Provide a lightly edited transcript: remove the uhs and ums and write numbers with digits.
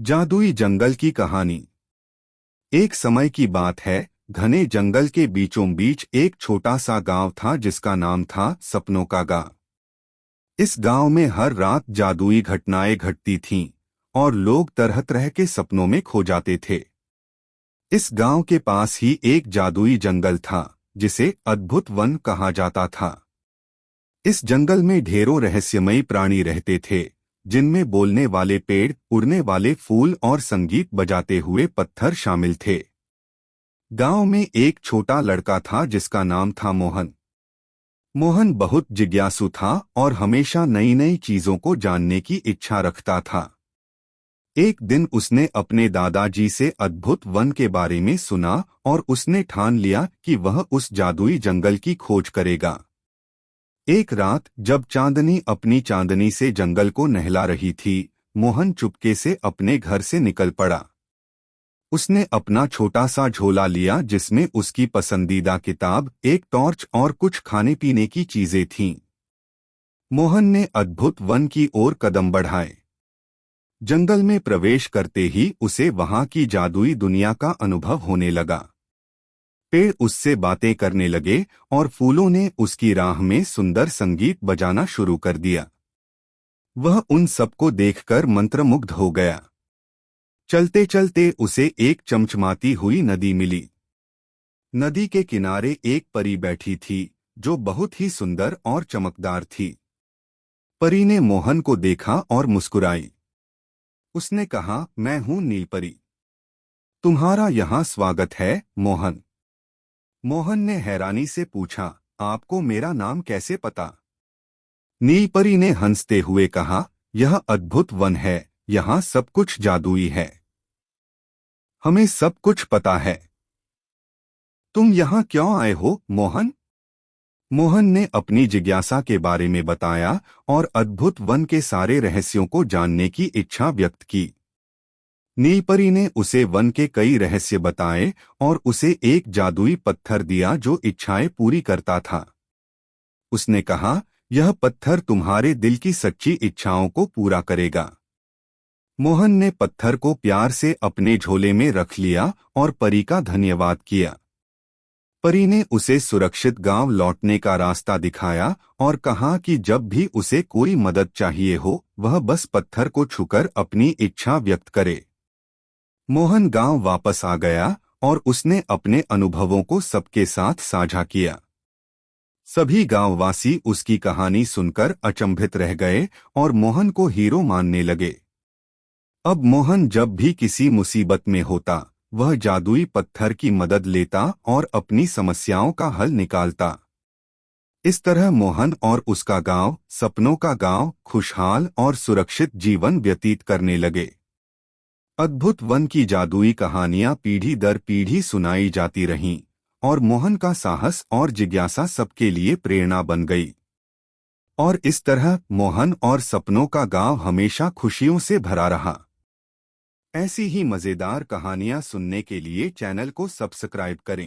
जादुई जंगल की कहानी। एक समय की बात है, घने जंगल के बीचों बीच एक छोटा सा गांव था जिसका नाम था सपनों का गांव। इस गांव में हर रात जादुई घटनाएं घटती थीं और लोग तरह तरह के सपनों में खो जाते थे। इस गांव के पास ही एक जादुई जंगल था जिसे अद्भुत वन कहा जाता था। इस जंगल में ढेरों रहस्यमयी प्राणी रहते थे, जिनमें बोलने वाले पेड़, उड़ने वाले फूल और संगीत बजाते हुए पत्थर शामिल थे। गांव में एक छोटा लड़का था जिसका नाम था मोहन। मोहन बहुत जिज्ञासु था और हमेशा नई नई चीजों को जानने की इच्छा रखता था। एक दिन उसने अपने दादाजी से अद्भुत वन के बारे में सुना और उसने ठान लिया कि वह उस जादुई जंगल की खोज करेगा। एक रात जब चांदनी अपनी चांदनी से जंगल को नहला रही थी, मोहन चुपके से अपने घर से निकल पड़ा। उसने अपना छोटा सा झोला लिया जिसमें उसकी पसंदीदा किताब, एक टॉर्च और कुछ खाने पीने की चीजें थीं। मोहन ने अद्भुत वन की ओर कदम बढ़ाए। जंगल में प्रवेश करते ही उसे वहां की जादुई दुनिया का अनुभव होने लगा। पेड़ उससे बातें करने लगे और फूलों ने उसकी राह में सुंदर संगीत बजाना शुरू कर दिया। वह उन सबको देखकर मंत्रमुग्ध हो गया। चलते चलते उसे एक चमचमाती हुई नदी मिली। नदी के किनारे एक परी बैठी थी जो बहुत ही सुंदर और चमकदार थी। परी ने मोहन को देखा और मुस्कुराई। उसने कहा, मैं हूं नीलपरी। तुम्हारा यहाँ स्वागत है, मोहन। मोहन ने हैरानी से पूछा, आपको मेरा नाम कैसे पता? नीलपरी ने हंसते हुए कहा, यह अद्भुत वन है, यहाँ सब कुछ जादुई है। हमें सब कुछ पता है। तुम यहाँ क्यों आए हो, मोहन? मोहन ने अपनी जिज्ञासा के बारे में बताया और अद्भुत वन के सारे रहस्यों को जानने की इच्छा व्यक्त की। नीलपरी ने उसे वन के कई रहस्य बताए और उसे एक जादुई पत्थर दिया जो इच्छाएं पूरी करता था। उसने कहा, यह पत्थर तुम्हारे दिल की सच्ची इच्छाओं को पूरा करेगा। मोहन ने पत्थर को प्यार से अपने झोले में रख लिया और परी का धन्यवाद किया। परी ने उसे सुरक्षित गांव लौटने का रास्ता दिखाया और कहा कि जब भी उसे कोई मदद चाहिए हो, वह बस पत्थर को छूकर अपनी इच्छा व्यक्त करे। मोहन गांव वापस आ गया और उसने अपने अनुभवों को सबके साथ साझा किया। सभी गांववासी उसकी कहानी सुनकर अचंभित रह गए और मोहन को हीरो मानने लगे। अब मोहन जब भी किसी मुसीबत में होता, वह जादुई पत्थर की मदद लेता और अपनी समस्याओं का हल निकालता। इस तरह मोहन और उसका गांव, सपनों का गांव, खुशहाल और सुरक्षित जीवन व्यतीत करने लगे। अद्भुत वन की जादुई कहानियां पीढ़ी दर पीढ़ी सुनाई जाती रहीं और मोहन का साहस और जिज्ञासा सबके लिए प्रेरणा बन गई। और इस तरह मोहन और सपनों का गांव हमेशा खुशियों से भरा रहा। ऐसी ही मजेदार कहानियां सुनने के लिए चैनल को सब्सक्राइब करें।